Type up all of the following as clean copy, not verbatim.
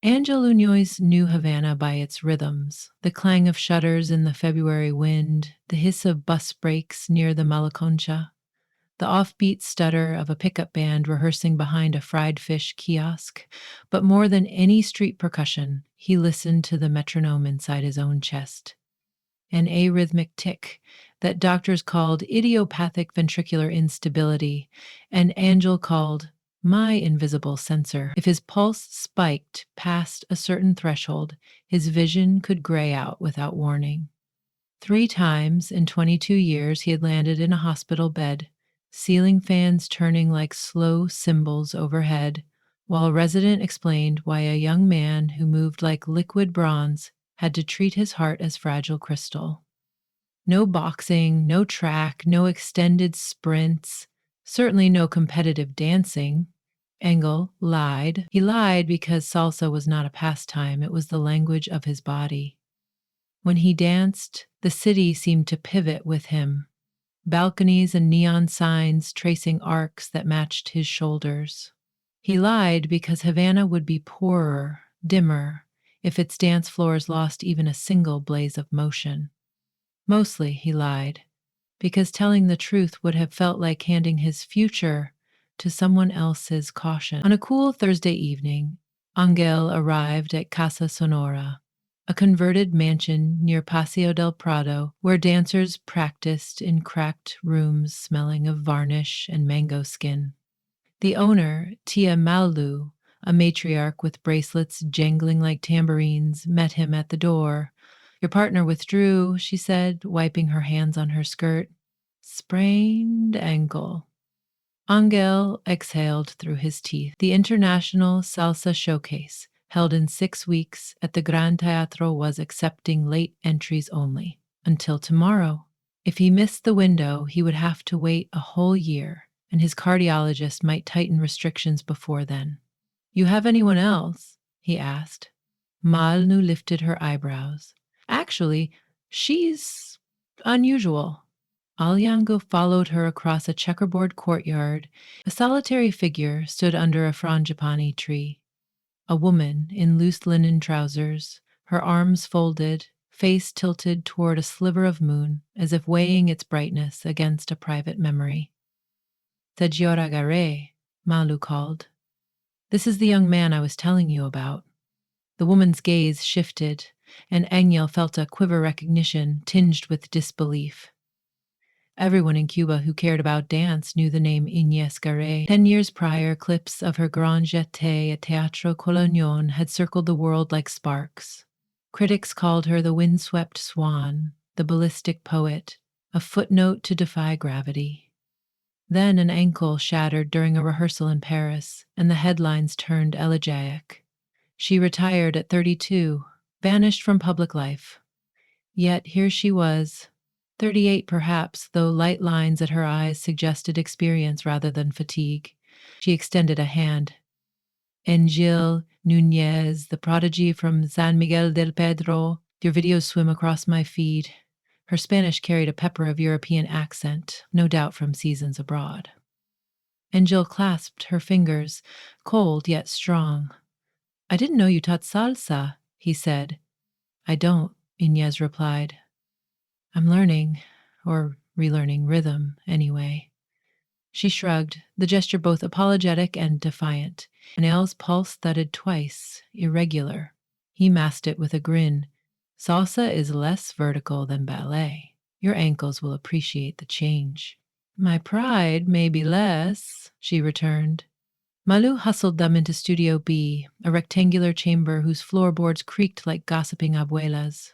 Angel Unyo's knew Havana by its rhythms, the clang of shutters in the February wind, the hiss of bus brakes near the Malaconcha, the offbeat stutter of a pickup band rehearsing behind a fried fish kiosk. But more than any street percussion, he listened to the metronome inside his own chest, an arrhythmic tick that doctors called idiopathic ventricular instability, and Angel called my invisible sensor. If his pulse spiked past a certain threshold, his vision could gray out without warning. 3 times in 22 years, he had landed in a hospital bed, ceiling fans turning like slow cymbals overhead, while a resident explained why a young man who moved like liquid bronze had to treat his heart as fragile crystal. No boxing, no track, no extended sprints, certainly no competitive dancing. Engel lied. He lied because salsa was not a pastime, it was the language of his body. When he danced, the city seemed to pivot with him, balconies and neon signs tracing arcs that matched his shoulders. He lied because Havana would be poorer, dimmer, if its dance floors lost even a single blaze of motion. Mostly, he lied, because telling the truth would have felt like handing his future to someone else's caution. On a cool Thursday evening, Angel arrived at Casa Sonora, a converted mansion near Paseo del Prado where dancers practiced in cracked rooms smelling of varnish and mango skin. The owner, Tia Maldu, a matriarch with bracelets jangling like tambourines, met him at the door. Your partner withdrew, she said, wiping her hands on her skirt. Sprained ankle. Angel exhaled through his teeth. The International Salsa Showcase, held in 6 weeks at the Gran Teatro, was accepting late entries only. Until tomorrow. If he missed the window, he would have to wait a whole year, and his cardiologist might tighten restrictions before then. You have anyone else? He asked. Malnu lifted her eyebrows. Actually, she's unusual. Alyango followed her across a checkerboard courtyard. A solitary figure stood under a frangipani tree. A woman in loose linen trousers, her arms folded, face tilted toward a sliver of moon, as if weighing its brightness against a private memory. Señora Garay, Malu called. This is the young man I was telling you about. The woman's gaze shifted, and Angel felt a quiver recognition tinged with disbelief. Everyone in Cuba who cared about dance knew the name Inés Garay. 10 years prior, clips of her Grand Jeté at Teatro Colonión had circled the world like sparks. Critics called her the windswept swan, the ballistic poet, a footnote to defy gravity. Then an ankle shattered during a rehearsal in Paris, and the headlines turned elegiac. She retired at 32, vanished from public life. Yet here she was, 38 perhaps, though light lines at her eyes suggested experience rather than fatigue. She extended a hand. Angel Núñez, the prodigy from San Miguel del Pedro, your videos swim across my feed. Her Spanish carried a pepper of European accent, no doubt from seasons abroad. Angel clasped her fingers, cold yet strong. I didn't know you taught salsa, he said. I don't, Inez replied. I'm learning, or relearning rhythm, anyway. She shrugged, the gesture both apologetic and defiant. Anel's pulse thudded twice, irregular. He masked it with a grin. Salsa is less vertical than ballet. Your ankles will appreciate the change. My pride may be less, she returned. Malu hustled them into Studio B, a rectangular chamber whose floorboards creaked like gossiping abuelas.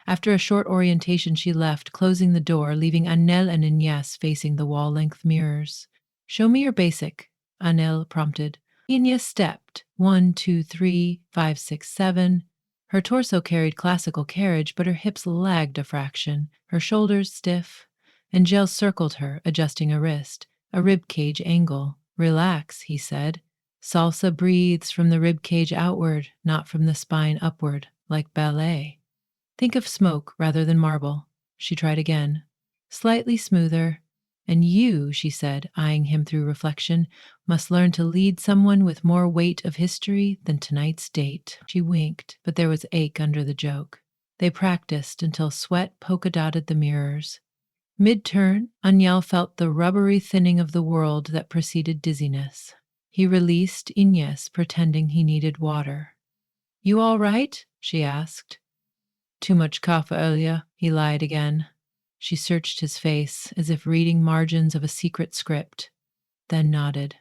After a short orientation, she left, closing the door, leaving Anel and Inés facing the wall-length mirrors. Show me your basic, Anel prompted. Inés stepped. 1, 2, 3, 5, 6, 7. Her torso carried classical carriage, but her hips lagged a fraction, her shoulders stiff. Angel circled her, adjusting a wrist, a ribcage angle. Relax, he said. Salsa breathes from the ribcage outward, not from the spine upward, like ballet. Think of smoke rather than marble. She tried again. Slightly smoother. And you, she said, eyeing him through reflection, must learn to lead someone with more weight of history than tonight's date. She winked, but there was ache under the joke. They practiced until sweat polka-dotted the mirrors. Mid-turn, Anyel felt the rubbery thinning of the world that preceded dizziness. He released Inez, pretending he needed water. "You all right?" she asked. "Too much cough earlier," he lied again. She searched his face as if reading margins of a secret script, then nodded.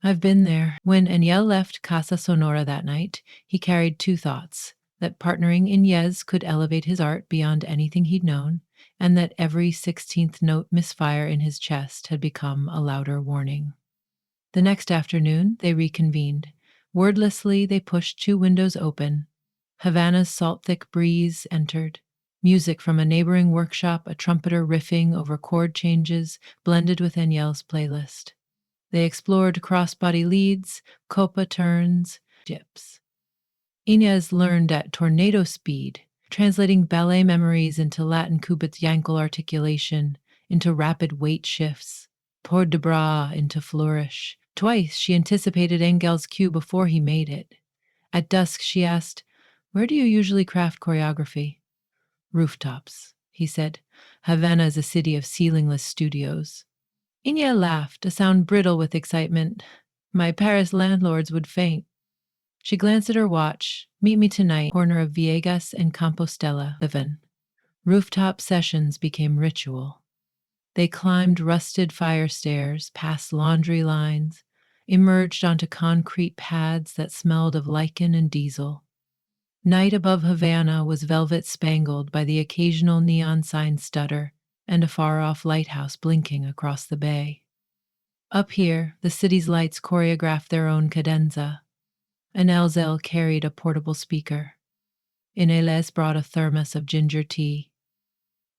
"I've been there." When Anyel left Casa Sonora that night, he carried two thoughts: that partnering Inez could elevate his art beyond anything he'd known, and that every 16th note misfire in his chest had become a louder warning. The next afternoon, they reconvened. Wordlessly, they pushed two windows open. Havana's salt-thick breeze entered. Music from a neighboring workshop, a trumpeter riffing over chord changes, blended with Anyel's playlist. They explored crossbody leads, copa turns, dips. Inez learned at tornado speed, translating ballet memories into Latin Kubit's Yankel articulation, into rapid weight shifts, port de bras into flourish. Twice she anticipated Engel's cue before he made it. At dusk she asked, "Where do you usually craft choreography?" "Rooftops," he said. "Havana is a city of ceilingless studios." Inya laughed, a sound brittle with excitement. "My Paris landlords would faint." She glanced at her watch. "Meet me tonight, corner of Viegas and Compostela, Livin." Rooftop sessions became ritual. They climbed rusted fire stairs, past laundry lines, emerged onto concrete pads that smelled of lichen and diesel. Night above Havana was velvet spangled by the occasional neon sign stutter and a far-off lighthouse blinking across the bay. Up here, the city's lights choreographed their own cadenza. An Elzel carried a portable speaker. Inez brought a thermos of ginger tea.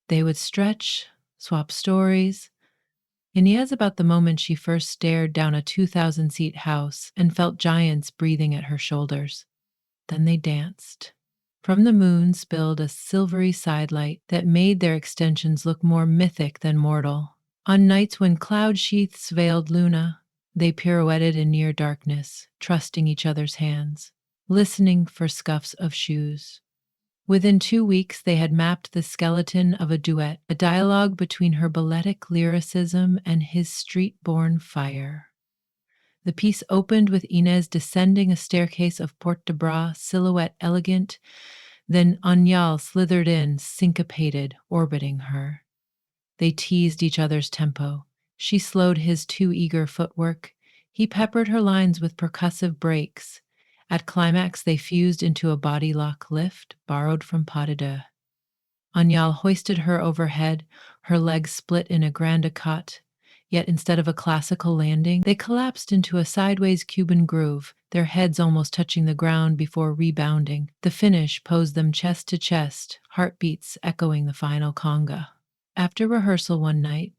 They would stretch, swap stories. Inez about the moment she first stared down a 2,000-seat house and felt giants breathing at her shoulders. Then they danced. From the moon spilled a silvery sidelight that made their extensions look more mythic than mortal. On nights when cloud sheaths veiled Luna, they pirouetted in near darkness, trusting each other's hands, listening for scuffs of shoes. Within 2 weeks, they had mapped the skeleton of a duet, a dialogue between her balletic lyricism and his street-born fire. The piece opened with Inez descending a staircase of porte de bras, silhouette elegant. Then Anyal slithered in, syncopated, orbiting her. They teased each other's tempo. She slowed his too eager footwork. He peppered her lines with percussive breaks. At climax, they fused into a body lock lift, borrowed from pas de deux. Anyal hoisted her overhead, her legs split in a grand écart. Yet instead of a classical landing, they collapsed into a sideways Cuban groove, their heads almost touching the ground before rebounding. The finish posed them chest to chest, heartbeats echoing the final conga. After rehearsal one night,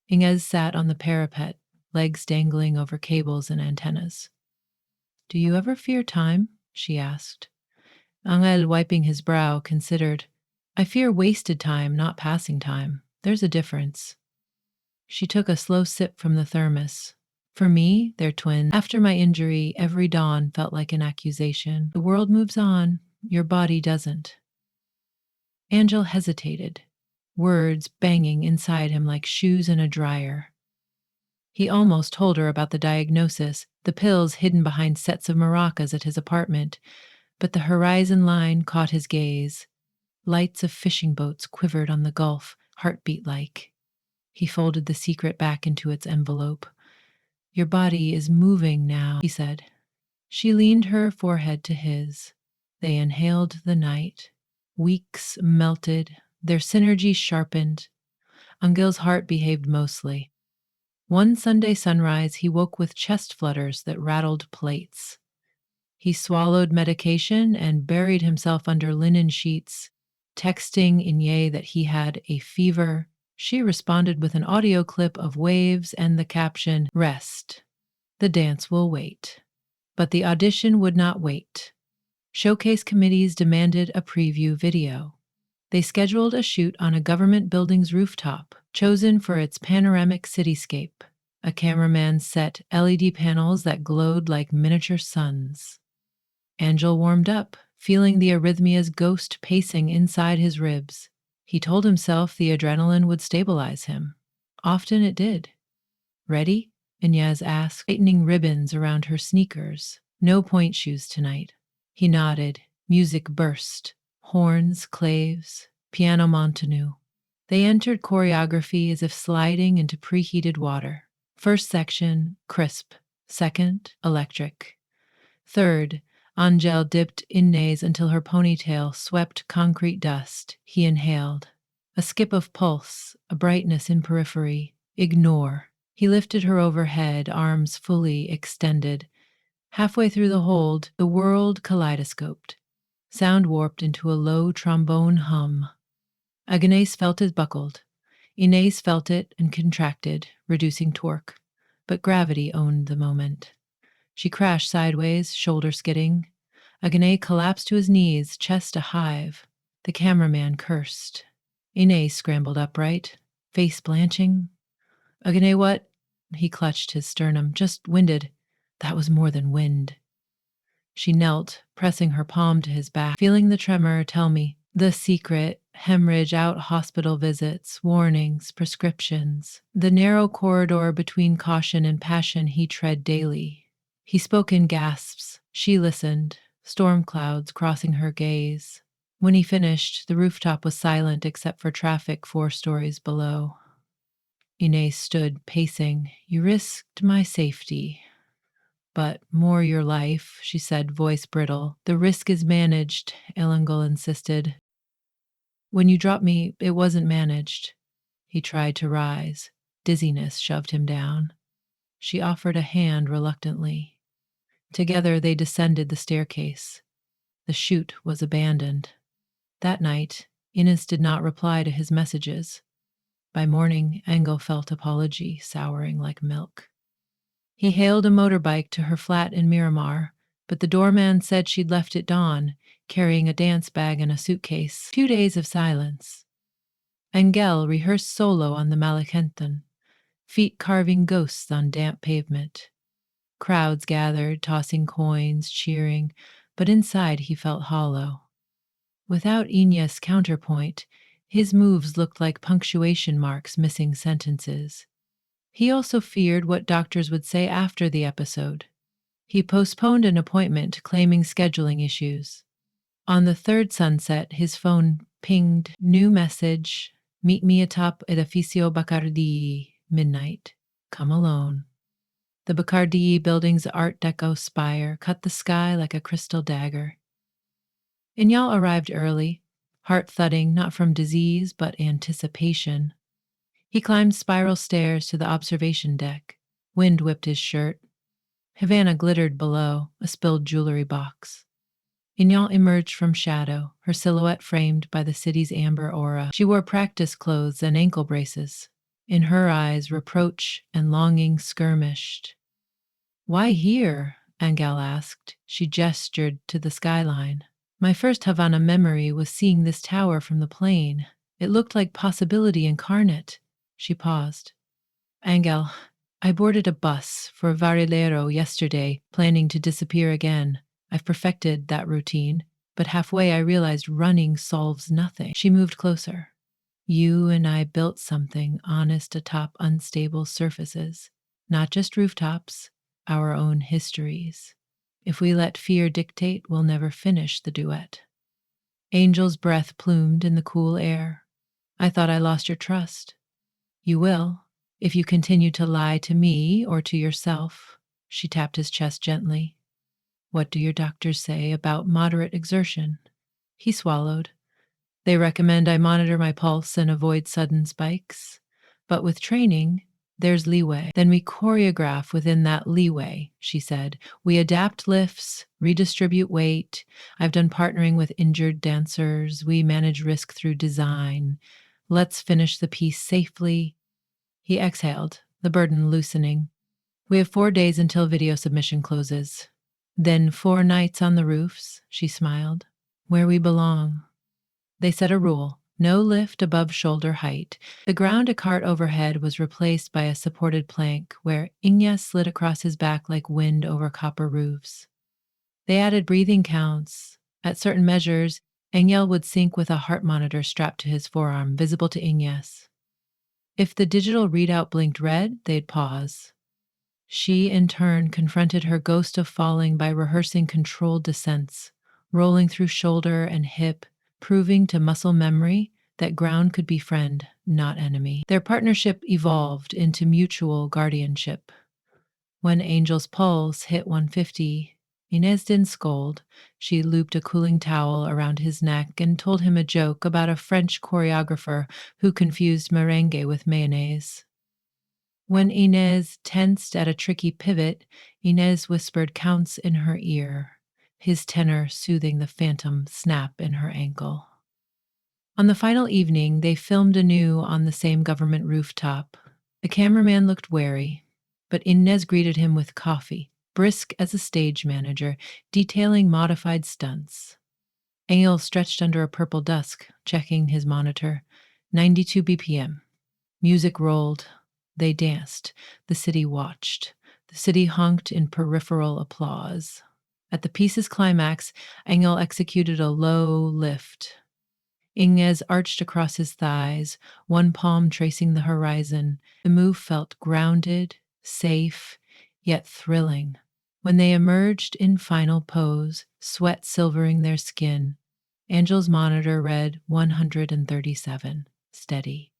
Inez sat on the parapet, legs dangling over cables and antennas. "Do you ever fear time?" she asked. Angel, wiping his brow, considered. "I fear wasted time, not passing time. There's a difference." She took a slow sip from the thermos. "For me, they're twins. After my injury, every dawn felt like an accusation. The world moves on, your body doesn't." Angel hesitated, words banging inside him like shoes in a dryer. He almost told her about the diagnosis, the pills hidden behind sets of maracas at his apartment, but the horizon line caught his gaze. Lights of fishing boats quivered on the gulf, heartbeat-like. He folded the secret back into its envelope. "Your body is moving now," he said. She leaned her forehead to his. They inhaled the night. Weeks melted, their synergy sharpened. Angel's heart behaved mostly. One Sunday sunrise, he woke with chest flutters that rattled plates. He swallowed medication and buried himself under linen sheets, texting Inye that he had a fever. She responded with an audio clip of waves and the caption, "Rest. The dance will wait." But the audition would not wait. Showcase committees demanded a preview video. They scheduled a shoot on a government building's rooftop, chosen for its panoramic cityscape. A cameraman set LED panels that glowed like miniature suns. Angel warmed up, feeling the arrhythmia's ghost pacing inside his ribs. He told himself the adrenaline would stabilize him. Often it did. Ready? Inez asked, tightening ribbons around her sneakers. No point shoes tonight. He nodded. Music burst. Horns, claves, piano montanu. They entered choreography as if sliding into preheated water. First section, crisp. Second, electric. Third, Angel dipped Inez until her ponytail swept concrete dust. He inhaled. A skip of pulse, a brightness in periphery. Ignore. He lifted her overhead, arms fully extended. Halfway through the hold, the world kaleidoscoped. Sound warped into a low trombone hum. Agnes felt it buckled. Inez felt it and contracted, reducing torque. But gravity owned the moment. She crashed sideways, shoulder skidding. Agnes collapsed to his knees, chest a hive. The cameraman cursed. Inez scrambled upright, face blanching. Agnes, what? He clutched his sternum. Just winded. That was more than wind. She knelt, pressing her palm to his back, feeling the tremor. Tell me. The secret, hemorrhage out hospital visits, warnings, prescriptions. The narrow corridor between caution and passion he tread daily. He spoke in gasps. She listened, storm clouds crossing her gaze. When he finished, the rooftop was silent except for traffic 4 stories below. Inez stood, pacing. You risked my safety. But more your life, she said, voice brittle. The risk is managed, Elengel insisted. When you dropped me, it wasn't managed. He tried to rise. Dizziness shoved him down. She offered a hand reluctantly. Together they descended the staircase. The chute was abandoned. That night, Inez did not reply to his messages. By morning, Engel felt apology souring like milk. He hailed a motorbike to her flat in Miramar, but the doorman said she'd left at dawn, carrying a dance bag and a suitcase. 2 days of silence. Engel rehearsed solo on the Malakentan, feet carving ghosts on damp pavement. Crowds gathered, tossing coins, cheering, but inside he felt hollow. Without Inez's counterpoint, his moves looked like punctuation marks missing sentences. He also feared what doctors would say after the episode. He postponed an appointment, claiming scheduling issues. On the 3rd sunset, his phone pinged, new message, meet me atop Edificio Bacardii, midnight. Come alone. The Bacardii building's Art Deco spire cut the sky like a crystal dagger. Inyal arrived early, heart thudding not from disease but anticipation. He climbed spiral stairs to the observation deck. Wind whipped his shirt. Havana glittered below, a spilled jewelry box. Inyal emerged from shadow, her silhouette framed by the city's amber aura. She wore practice clothes and ankle braces. In her eyes, reproach and longing skirmished. Why here? Angel asked. She gestured to the skyline. My first Havana memory was seeing this tower from the plane. It looked like possibility incarnate. She paused. Angel, I boarded a bus for Varilero yesterday, planning to disappear again. I've perfected that routine, but halfway I realized running solves nothing. She moved closer. You and I built something honest atop unstable surfaces, not just rooftops, our own histories. If we let fear dictate, we'll never finish the duet. Angel's breath plumed in the cool air. I thought I lost your trust. You will, if you continue to lie to me or to yourself. She tapped his chest gently. What do your doctors say about moderate exertion? He swallowed. They recommend I monitor my pulse and avoid sudden spikes. But with training, there's leeway. Then we choreograph within that leeway, she said. We adapt lifts, redistribute weight. I've done partnering with injured dancers. We manage risk through design. Let's finish the piece safely. He exhaled, the burden loosening. We have 4 days until video submission closes. Then 4 nights on the roofs, she smiled. Where we belong. They set a rule. No lift above shoulder height. The ground cart overhead was replaced by a supported plank where Ignace slid across his back like wind over copper roofs. They added breathing counts. At certain measures, Engel would sync with a heart monitor strapped to his forearm, visible to Ignace. If the digital readout blinked red, they'd pause. She, in turn, confronted her ghost of falling by rehearsing controlled descents, rolling through shoulder and hip, proving to muscle memory that ground could be friend, not enemy. Their partnership evolved into mutual guardianship. When Angel's pulse hit 150, Inez didn't scold. She looped a cooling towel around his neck and told him a joke about a French choreographer who confused merengue with mayonnaise. When Inez tensed at a tricky pivot, Inez whispered counts in her ear, his tenor soothing the phantom snap in her ankle. On the final evening, they filmed anew on the same government rooftop. The cameraman looked wary, but Inez greeted him with coffee, brisk as a stage manager, detailing modified stunts. Engel stretched under a purple dusk, checking his monitor. 92 BPM. Music rolled. They danced. The city watched. The city honked in peripheral applause. At the piece's climax, Engel executed a low lift. Inez arched across his thighs, one palm tracing the horizon. The move felt grounded, safe, yet thrilling. When they emerged in final pose, sweat silvering their skin, Angel's monitor read 137, steady.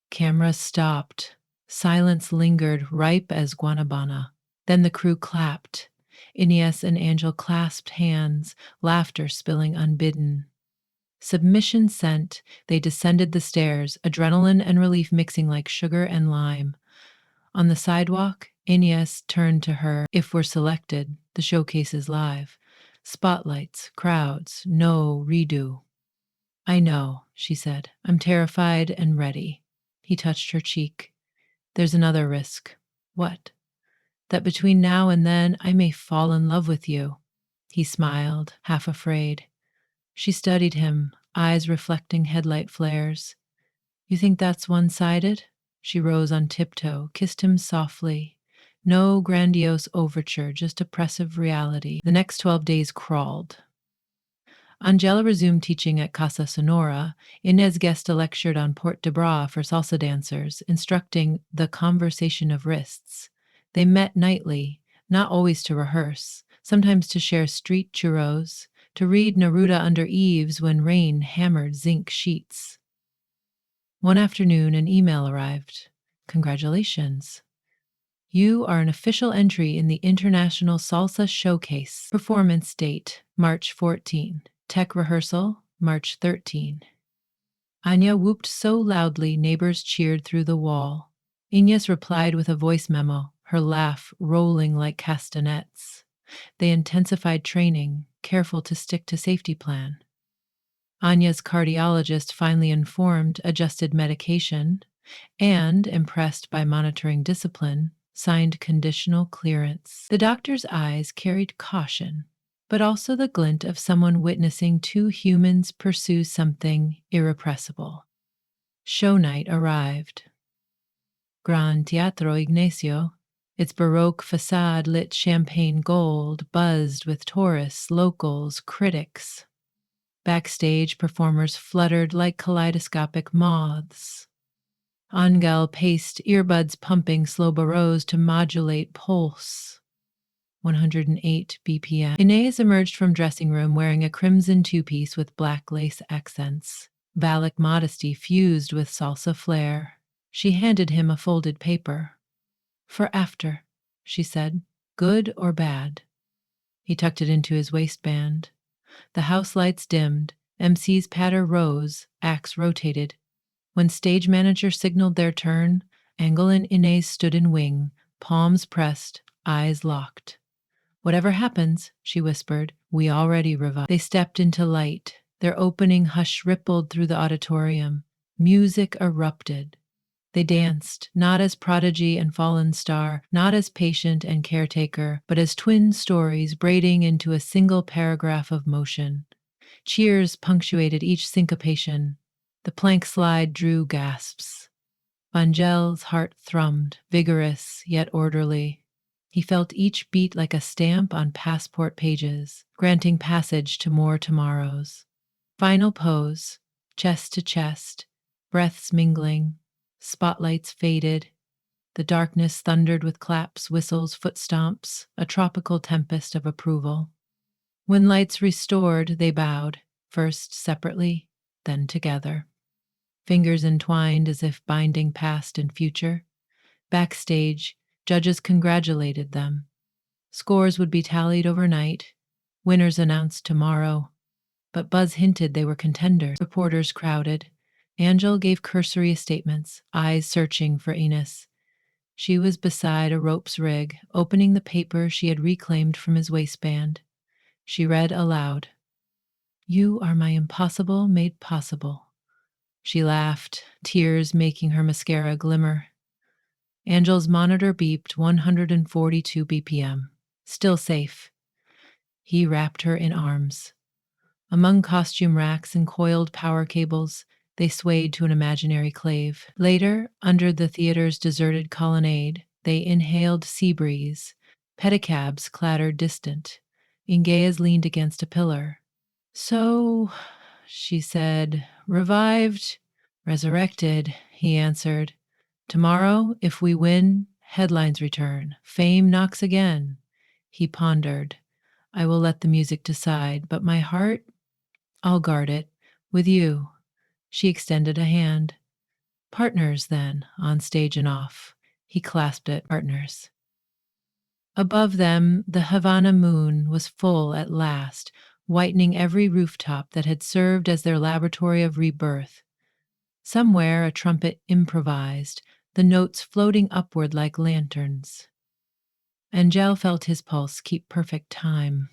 Camera stopped. Silence lingered, ripe as guanabana. Then the crew clapped. Inez and Angel clasped hands, laughter spilling unbidden. Submission sent, they descended the stairs, adrenaline and relief mixing like sugar and lime. On the sidewalk, Inez turned to her. If we're selected, the showcase is live. Spotlights, crowds, no redo. I know, she said. I'm terrified and ready. He touched her cheek. There's another risk. What? That between now and then I may fall in love with you. He smiled, half afraid. She studied him, eyes reflecting headlight flares. You think that's one-sided? She rose on tiptoe, kissed him softly. No grandiose overture, just oppressive reality. The next 12 days crawled. Angela resumed teaching at Casa Sonora. Inez guest lectured on Port de Bras for salsa dancers, instructing the conversation of wrists. They met nightly, not always to rehearse, sometimes to share street churros, to read Neruda under eaves when rain hammered zinc sheets. One afternoon, an email arrived. Congratulations. You are an official entry in the International Salsa Showcase. Performance date, March 14. Tech rehearsal, March 13. Anya whooped so loudly neighbors cheered through the wall. Inez replied with a voice memo, her laugh rolling like castanets. They intensified training, careful to stick to safety plan. Anya's cardiologist finally informed adjusted medication and, impressed by monitoring discipline, signed conditional clearance. The doctor's eyes carried caution, but also the glint of someone witnessing two humans pursue something irrepressible. Show night arrived. Gran Teatro Ignacio, its Baroque facade lit champagne gold, buzzed with tourists, locals, critics. Backstage, performers fluttered like kaleidoscopic moths. Angel paced, earbuds pumping slow barreaux to modulate pulse. 108 BPM. Inez emerged from dressing room wearing a crimson two-piece with black lace accents. Valak modesty fused with salsa flair. She handed him a folded paper. For after, she said. Good or bad? He tucked it into his waistband. The house lights dimmed, MC's patter rose, acts rotated. When stage manager signaled their turn, Angel and Inez stood in wing, palms pressed, eyes locked. Whatever happens, she whispered, we already revived. They stepped into light. Their opening hush rippled through the auditorium. Music erupted. They danced, not as prodigy and fallen star, not as patient and caretaker, but as twin stories braiding into a single paragraph of motion. Cheers punctuated each syncopation. The plank slide drew gasps. Vangel's heart thrummed, vigorous yet orderly. He felt each beat like a stamp on passport pages, granting passage to more tomorrows. Final pose, chest to chest, breaths mingling, spotlights faded. The darkness thundered with claps, whistles, foot stomps, a tropical tempest of approval. When lights restored, they bowed, first separately, then together. Fingers entwined as if binding past and future. Backstage, judges congratulated them. Scores would be tallied overnight, winners announced tomorrow. But Buzz hinted they were contenders. Reporters crowded. Angel gave cursory statements, eyes searching for Enos. She was beside a rope's rig, opening the paper she had reclaimed from his waistband. She read aloud, "You are my impossible made possible." She laughed, tears making her mascara glimmer. Angel's monitor beeped 142 BPM. Still safe. He wrapped her in arms. Among costume racks and coiled power cables, they swayed to an imaginary clave. Later, under the theater's deserted colonnade, they inhaled sea breeze. Pedicabs clattered distant. Ingeas leaned against a pillar. "So," she said, "revived, resurrected," he answered. "Tomorrow, if we win, headlines return. Fame knocks again." He pondered. "I will let the music decide, but my heart, I'll guard it. With you." She extended a hand. "Partners, then, on stage and off." He clasped it. Partners. Above them, the Havana moon was full at last, whitening every rooftop that had served as their laboratory of rebirth. Somewhere a trumpet improvised, the notes floating upward like lanterns. Angel felt his pulse keep perfect time.